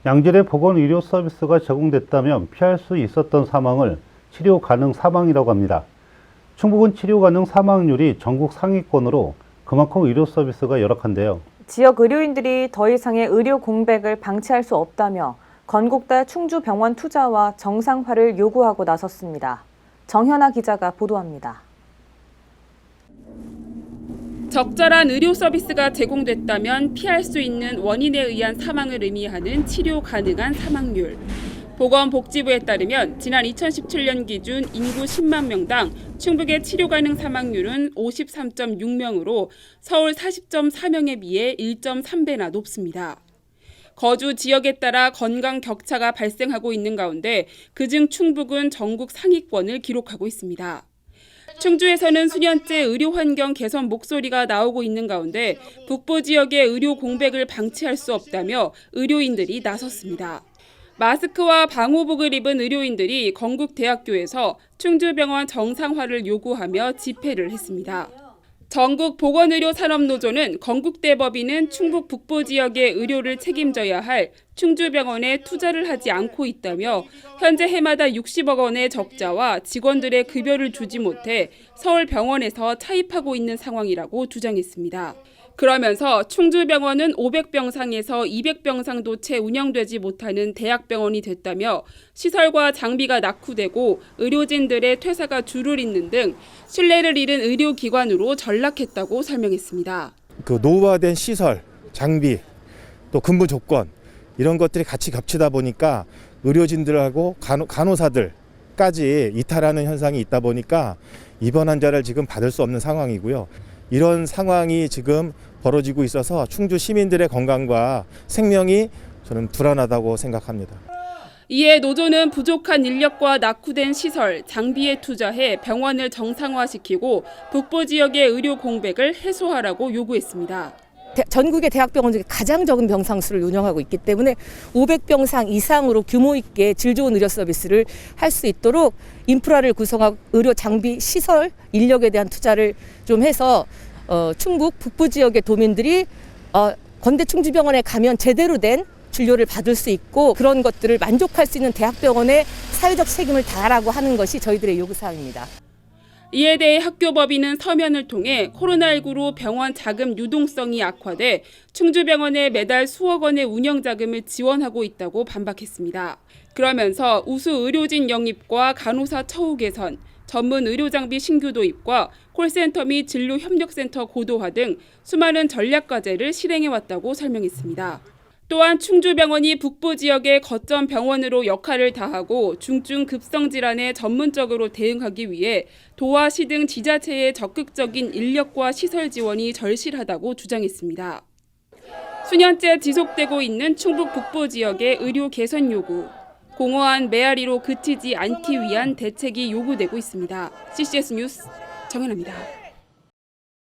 양질의 보건 의료 서비스가 제공됐다면 피할 수 있었던 사망을 치료 가능 사망이라고 합니다. 충북은 치료 가능 사망률이 전국 상위권으로 그만큼 의료 서비스가 열악한데요. 지역 의료인들이 더 이상의 의료 공백을 방치할 수 없다며 건국대 충주병원 투자와 정상화를 요구하고 나섰습니다. 정현아 기자가 보도합니다. 적절한 의료 서비스가 제공됐다면 피할 수 있는 원인에 의한 사망을 의미하는 치료 가능한 사망률. 보건복지부에 따르면 지난 2017년 기준 인구 10만 명당 충북의 치료 가능 사망률은 53.6명으로 서울 40.4명에 비해 1.3배나 높습니다. 거주 지역에 따라 건강 격차가 발생하고 있는 가운데 그중 충북은 전국 상위권을 기록하고 있습니다. 충주에서는 수년째 의료 환경 개선 목소리가 나오고 있는 가운데 북부 지역의 의료 공백을 방치할 수 없다며 의료인들이 나섰습니다. 마스크와 방호복을 입은 의료인들이 건국대학교에서 충주병원 정상화를 요구하며 집회를 했습니다. 전국보건의료산업노조는 건국대법인은 충북 북부 지역의 의료를 책임져야 할 충주병원에 투자를 하지 않고 있다며 현재 해마다 60억 원의 적자와 직원들의 급여를 주지 못해 서울병원에서 차입하고 있는 상황이라고 주장했습니다. 그러면서 충주병원은 500병상에서 200병상도 채 운영되지 못하는 대학병원이 됐다며 시설과 장비가 낙후되고 의료진들의 퇴사가 줄을 잇는 등 신뢰를 잃은 의료기관으로 전락했다고 설명했습니다. 노후화된 시설, 장비, 또 근무 조건 이런 것들이 같이 겹치다 보니까 의료진들하고 간호사들까지 이탈하는 현상이 있다 보니까 입원 환자를 지금 받을 수 없는 상황이고요. 이런 상황이 지금 벌어지고 있어서 충주 시민들의 건강과 생명이 저는 불안하다고 생각합니다. 이에 노조는 부족한 인력과 낙후된 시설, 장비에 투자해 병원을 정상화시키고 북부 지역의 의료 공백을 해소하라고 요구했습니다. 전국의 대학병원 중에 가장 적은 병상수를 운영하고 있기 때문에 500병상 이상으로 규모 있게 질 좋은 의료 서비스를 할 수 있도록 인프라를 구성하고 의료 장비, 시설, 인력에 대한 투자를 좀 해서 충북 북부 지역의 도민들이 건대 충주병원에 가면 제대로 된 진료를 받을 수 있고 그런 것들을 만족할 수 있는 대학병원의 사회적 책임을 다하라고 하는 것이 저희들의 요구사항입니다. 이에 대해 학교법인은 서면을 통해 코로나19로 병원 자금 유동성이 악화돼 충주병원에 매달 수억 원의 운영 자금을 지원하고 있다고 반박했습니다. 그러면서 우수 의료진 영입과 간호사 처우 개선, 전문 의료장비 신규 도입과 콜센터 및 진료협력센터 고도화 등 수많은 전략 과제를 실행해왔다고 설명했습니다. 또한 충주병원이 북부 지역의 거점 병원으로 역할을 다하고 중증 급성 질환에 전문적으로 대응하기 위해 도와 시 등 지자체의 적극적인 인력과 시설 지원이 절실하다고 주장했습니다. 수년째 지속되고 있는 충북 북부 지역의 의료 개선 요구, 공허한 메아리로 그치지 않기 위한 대책이 요구되고 있습니다. CCS 뉴스 정현아입니다.